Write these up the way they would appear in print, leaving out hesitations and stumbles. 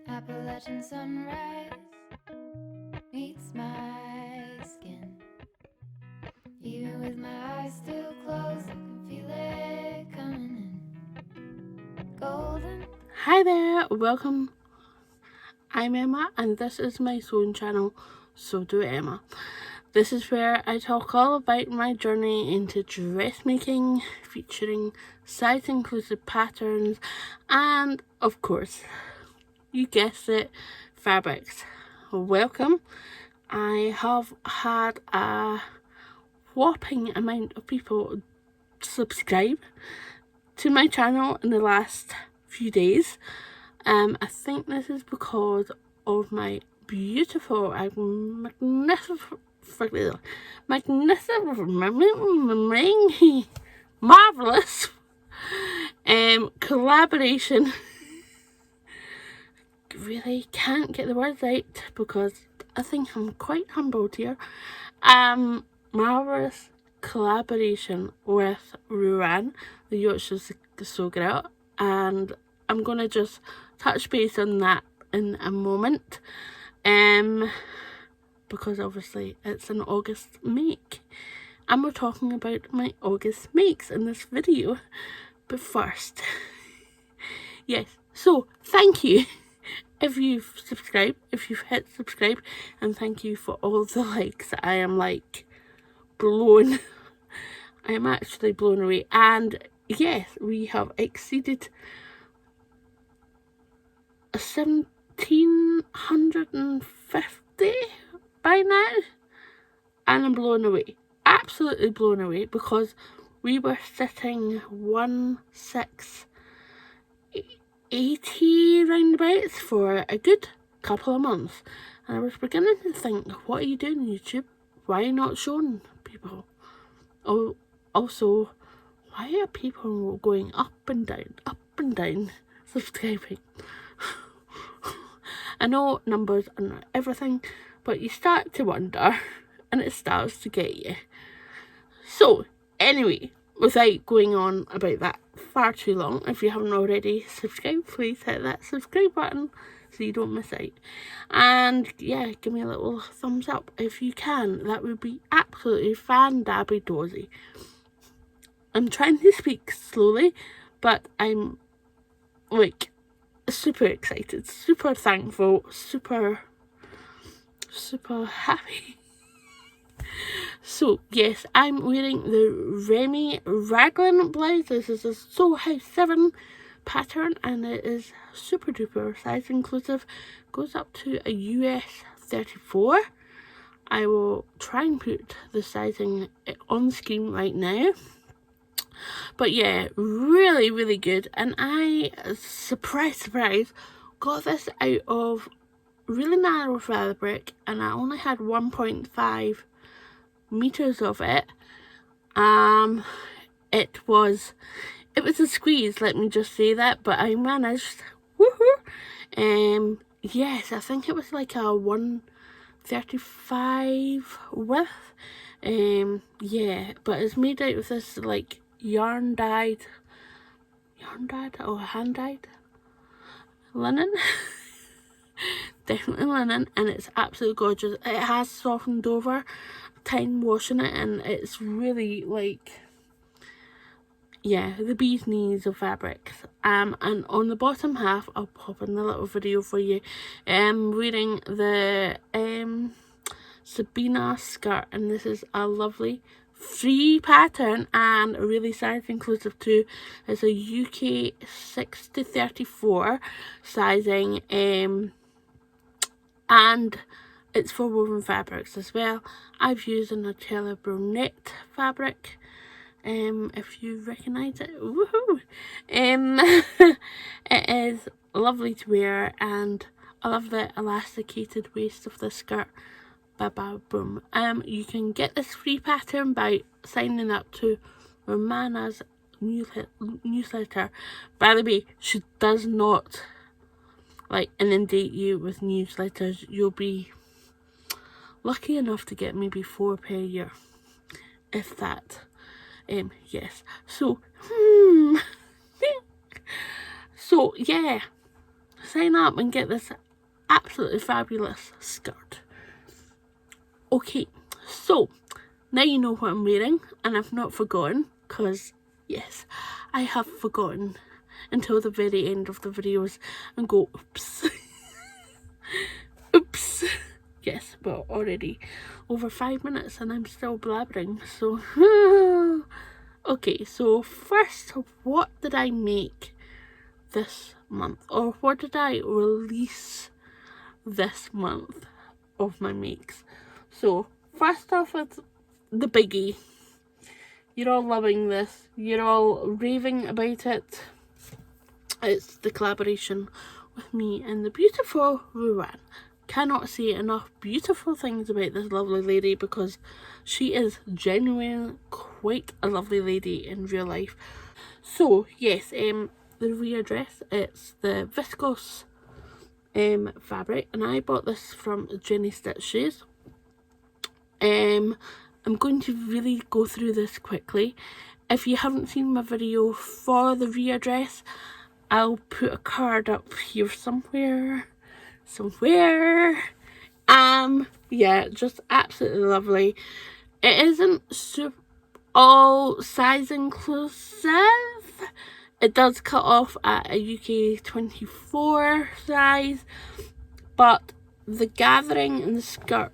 Appalachian sunrise meets my skin. Even with my eyes still closed, I can feel it coming in. Golden. Hi there, welcome. I'm Emma and this is my sewing channel, So Do Emma. This is where I talk all about my journey into dressmaking, featuring size inclusive patterns and, of course, you guessed it, fabrics. Welcome. I have had a whopping amount of people subscribe to my channel in the last few days. I think this is because of my beautiful, marvelous collaboration. Really can't get the words out because I think I'm quite humbled here. Marvelous collaboration with Raglan, the Yorkshire Sew Girl, and I'm gonna just touch base on that in a moment, because obviously it's an August make, and we're talking about my August makes in this video. But first, yes, so thank you if you've subscribed, if you've hit subscribe, and thank you for all the likes. I am like blown. I am actually blown away, and yes, we have exceeded 1750 by now, and I'm blown away, absolutely blown away, because we were sitting 1680 roundabouts for a good couple of months, and I was beginning to think, what are you doing on YouTube? Why are you not showing people? Oh, also, why are people going up and down subscribing? I know numbers are not everything, but you start to wonder, and it starts to get you. So, anyway, without going on about that far too long, if you haven't already subscribed, please hit that subscribe button so you don't miss out. And yeah, give me a little thumbs up if you can. That would be absolutely fan-dabby-dozy. I'm trying to speak slowly, but I'm like super excited, super thankful, super happy. So yes, I'm wearing the Remy Raglan blouse. This is a Sew House 7 pattern, and it is super duper size inclusive. Goes up to a US 34. I will try and put the sizing on screen right now. But yeah, really good. And I, surprise, got this out of really narrow fabric, and I only had 1.5 meters of it. It was a squeeze, let me just say that, but I managed. Woohoo! Yes, I think it was like a 135 width. Yeah, but it's made out of this like yarn dyed or hand dyed linen. Definitely linen, and it's absolutely gorgeous. It has softened over time washing it, and it's really like, yeah, the bee's knees of fabrics. And on the bottom half, I'll pop in a little video for you, wearing the Sabina skirt, and this is a lovely free pattern and really size inclusive too. It's a UK 6-34 sizing, and it's for woven fabrics as well. I've used a Nutella brunette fabric, if you recognise it. Woohoo! It is lovely to wear, and I love the elasticated waist of the skirt. Boom. You can get this free pattern by signing up to Romana's newsletter. By the way, she does not like inundate you with newsletters, you'll be lucky enough to get maybe 4 per year, if that. Yes. So, so yeah, sign up and get this absolutely fabulous skirt. Okay, so now you know what I'm wearing, and I've not forgotten, because yes, I have forgotten until the very end of the videos and go, oops. Oops. Yes, well, already over 5 minutes and I'm still blabbering, so okay, so first, what did I make this month, or what did I release this month of my makes? So first off, it's the biggie. You're all loving this, you're all raving about it. It's the collaboration with me and the beautiful Raglan. Cannot say enough beautiful things about this lovely lady, because she is genuinely quite a lovely lady in real life. So yes, the Rhea dress, it's the viscose fabric, and I bought this from Jenny Stitches. I'm going to really go through this quickly. If you haven't seen my video for the Rhea dress, I'll put a card up here somewhere. Yeah, just absolutely lovely. It isn't all size inclusive. It does cut off at a UK 24 size, but the gathering in the skirt,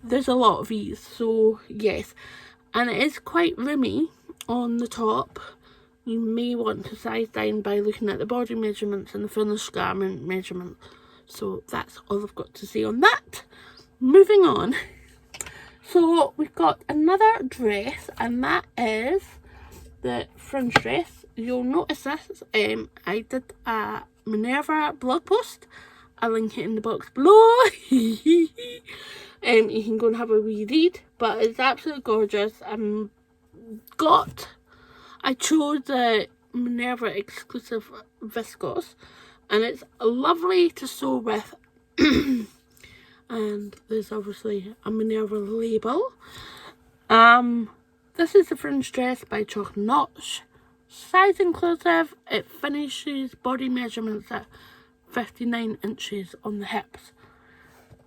there's a lot of ease, so yes. And it is quite roomy on the top. You may want to size down by looking at the body measurements and the finished garment measurement. So that's all I've got to say on that. Moving on. So we've got another dress, and that is the Fringe dress. You'll notice this. I did a Minerva blog post. I'll link it in the box below. You can go and have a wee read, but it's absolutely gorgeous. I chose the Minerva exclusive viscose, and it's lovely to sew with. And there's obviously a Minerva label. This is the Fringe dress by Chalk Notch. Size inclusive. It finishes body measurements at 59 inches on the hips.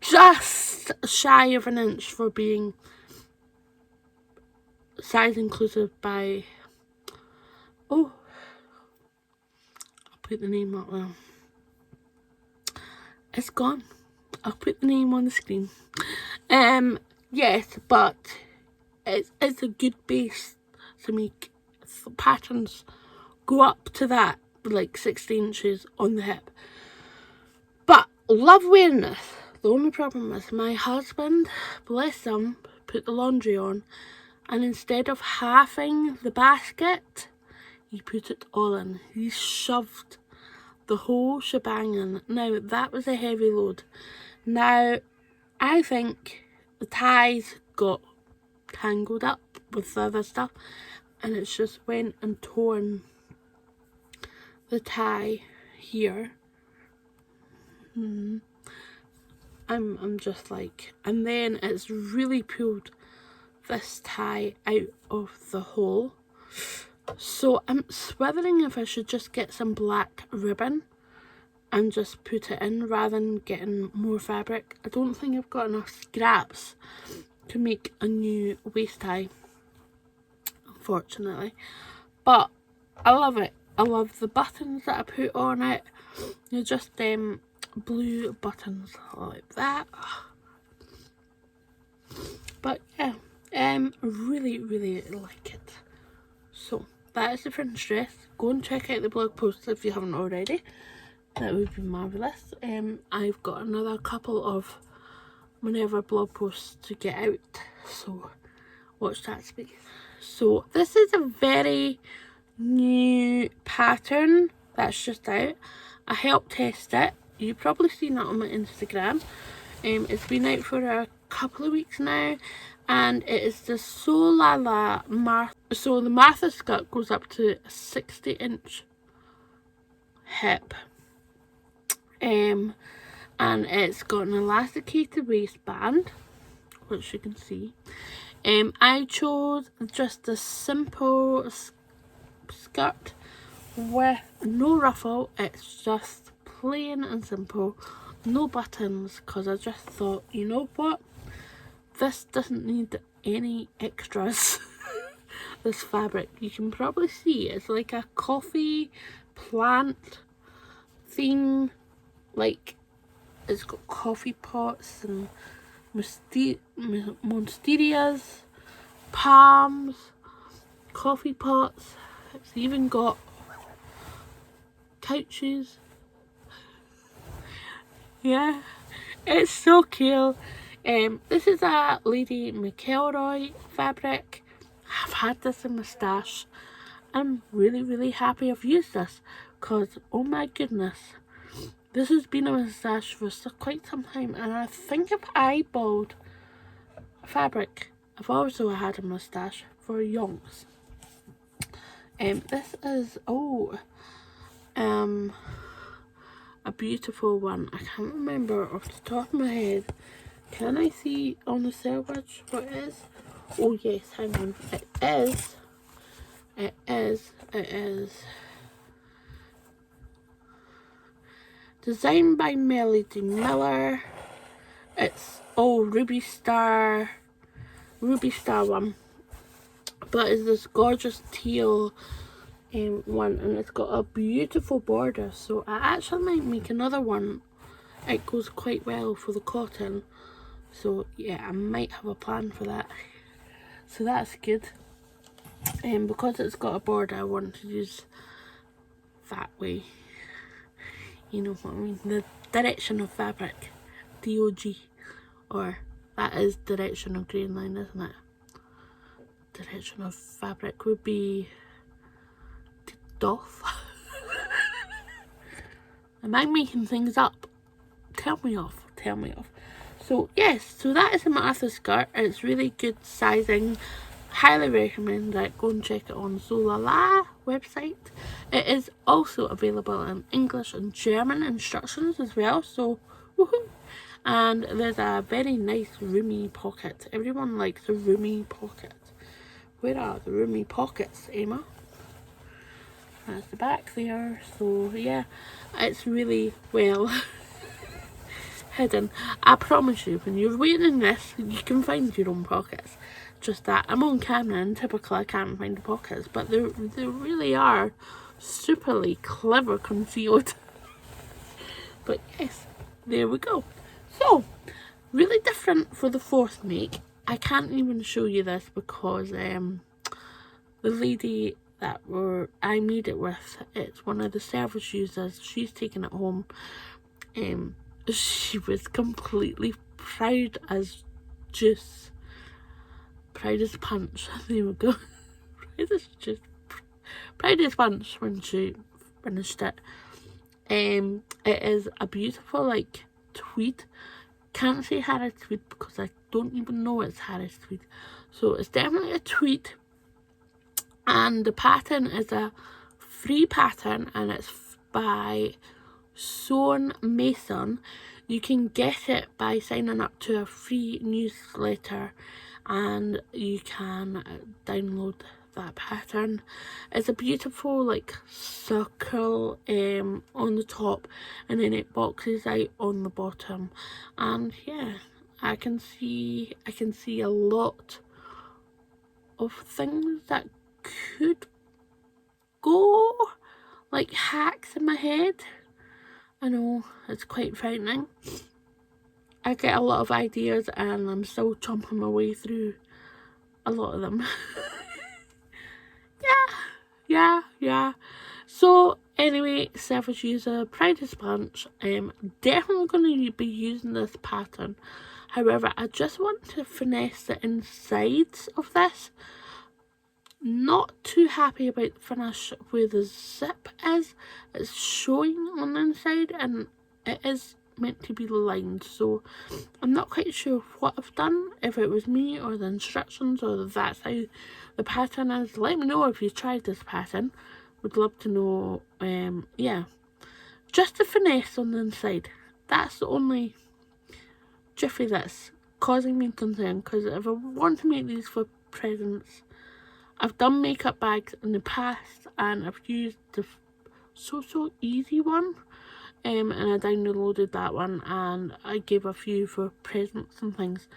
Just shy of an inch for being size inclusive by... Oh, I'll put the name up there. It's gone. I'll put the name on the screen. Yes, but it's a good base to make patterns go up to that, like 60 inches on the hip. But love wearing this. The only problem is my husband, bless him, put the laundry on, and instead of halving the basket, he put it all in. He shoved the whole shebang in. Now, that was a heavy load. Now, I think the ties got tangled up with the other stuff, and it's just went and torn the tie here. I'm just like, and then it's really pulled this tie out of the hole. So I'm swithering if I should just get some black ribbon and just put it in rather than getting more fabric. I don't think I've got enough scraps to make a new waist tie, unfortunately. But I love it. I love the buttons that I put on it. They're just blue buttons like that. But yeah, really like it. So that is the Fringe dress. Go and check out the blog post if you haven't already. That would be marvellous. I've got another couple of Minerva blog posts to get out, so watch that space. So this is a very new pattern that's just out. I helped test it. You've probably seen it on my Instagram. It's been out for a couple of weeks now, and it is the Solala Martha. So the Martha skirt goes up to a 60-inch hip, And it's got an elasticated waistband, which you can see. I chose just a simple skirt with no ruffle. It's just plain and simple, no buttons, because I just thought, you know what, this doesn't need any extras. This fabric, you can probably see it's like a coffee plant theme, like it's got coffee pots and monsteras, palms, coffee pots. It's even got couches. Yeah, it's so cool. This is a Lady McElroy fabric. I've had this in my stash. I'm really happy I've used this, because oh my goodness, this has been in my stash for quite some time, and I think I've eyeballed fabric I've also had in my stash for yonks. This is a beautiful one. I can't remember off the top of my head. Can I see on the selvage what it is? Oh yes, hang on. It is designed by Melody Miller. It's Ruby Star one, but it's this gorgeous teal one, and it's got a beautiful border, so I actually might make another one. It goes quite well for the cotton, so yeah, I might have a plan for that, so that's good. Because it's got a border, I want to use that way, you know what I mean, the direction of fabric, DOG, or that is direction of grain line, isn't it? Direction of fabric would be doff. Am I making things up? Tell me off. So yes, so that is a Martha skirt. It's really good sizing. Highly recommend it. Go and check it on Zolala website. It is also available in English and German instructions as well, so woohoo! And there's a very nice roomy pocket. Everyone likes a roomy pocket. Where are the roomy pockets, Emma? That's the back there. So yeah, it's really well hidden. I promise you, when you're wearing this, you can find your own pockets. Just that I'm on camera and typically I can't find the pockets, but they really are superly clever concealed. But yes, there we go. So really different for the fourth make. I can't even show you this because the lady that I made it with, it's one of the service users, she's taken it home. She was completely proud as juice, proud as punch. There we go. Proud as punch when she finished it. It is a beautiful like tweed. Can't say Harris tweed because I don't even know it's Harris tweed. So it's definitely a tweed, and the pattern is a free pattern, and it's by Sewn Mason. You can get it by signing up to a free newsletter, and you can download that pattern. It's a beautiful like circle on the top, and then it boxes out on the bottom, and yeah, I can see a lot of things that could go like hacks in my head. I know, it's quite frightening. I get a lot of ideas and I'm still chomping my way through a lot of them. Yeah. So anyway, service user, proud as punch. Definitely going to be using this pattern. However, I just want to finesse the insides of this. Not too happy about the finish where the zip is. It's showing on the inside and it is meant to be lined, so I'm not quite sure what I've done, if it was me or the instructions or that's how the pattern is. Let me know if you tried this pattern. Would love to know. Yeah, just the finesse on the inside. That's the only jiffy that's causing me concern, because if I want to make these for presents, I've done makeup bags in the past and I've used the So Easy one, and I downloaded that one and I gave a few for presents and things.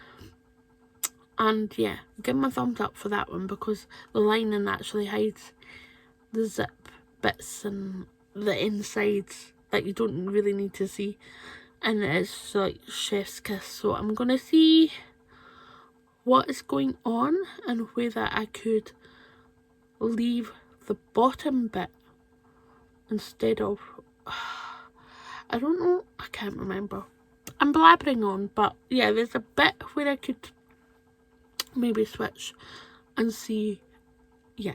And yeah, give me a thumbs up for that one, because the lining actually hides the zip bits and the insides that you don't really need to see, and it is like chef's kiss. So I'm gonna see what is going on and whether I could leave the bottom bit instead of I don't know, I can't remember, I'm blabbering on, but yeah, there's a bit where I could maybe switch and see, yeah,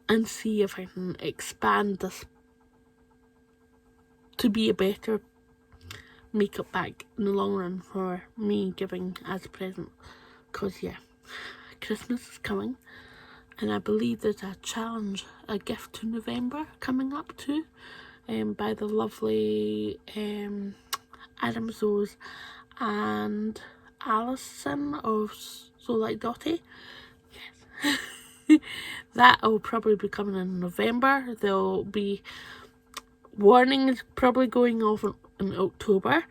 and see if I can expand this to be a better makeup bag in the long run for me giving as a present. Because yeah, Christmas is coming, and I believe there's a challenge, a gift to November coming up too, by the lovely Adam Zoes and Alison of So Like Dottie. Yes. That will probably be coming in November. There'll be warnings probably going off in October.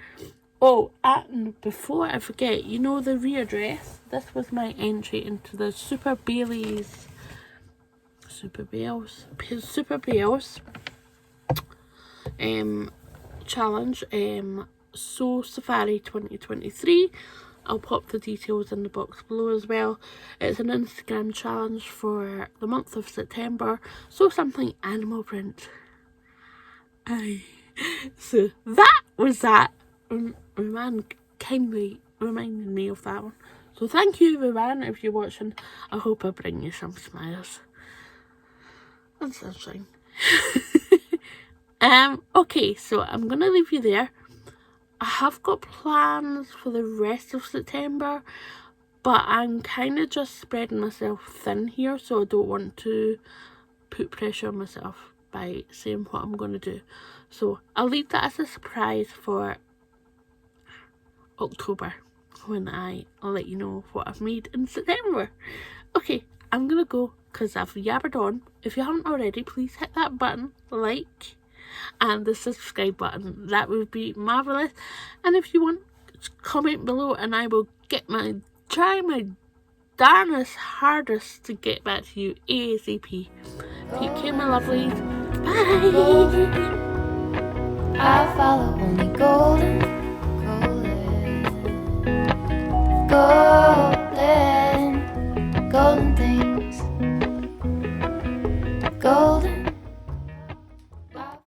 Oh, and before I forget, you know the Rhea dress? This was my entry into the Super Bales challenge, So Safari 2023. I'll pop the details in the box below as well. It's an Instagram challenge for the month of September, so something animal print. Aye. So that was that. Roman kindly reminded me of that one. So thank you, Roman, if you're watching. I hope I bring you some smiles and sunshine. Okay, so I'm gonna leave you there. I have got plans for the rest of September, but I'm kind of just spreading myself thin here, so I don't want to put pressure on myself by saying what I'm going to do. So I'll leave that as a surprise for October, when I'll let you know what I've made in September. Okay, I'm going to go because I've yabbered on. If you haven't already, please hit that button, like, and the subscribe button. That would be marvellous. And if you want, comment below and I will try my darnest hardest to get back to you ASAP. Take care, my lovelies. Bye. I'll follow only golden, golden things.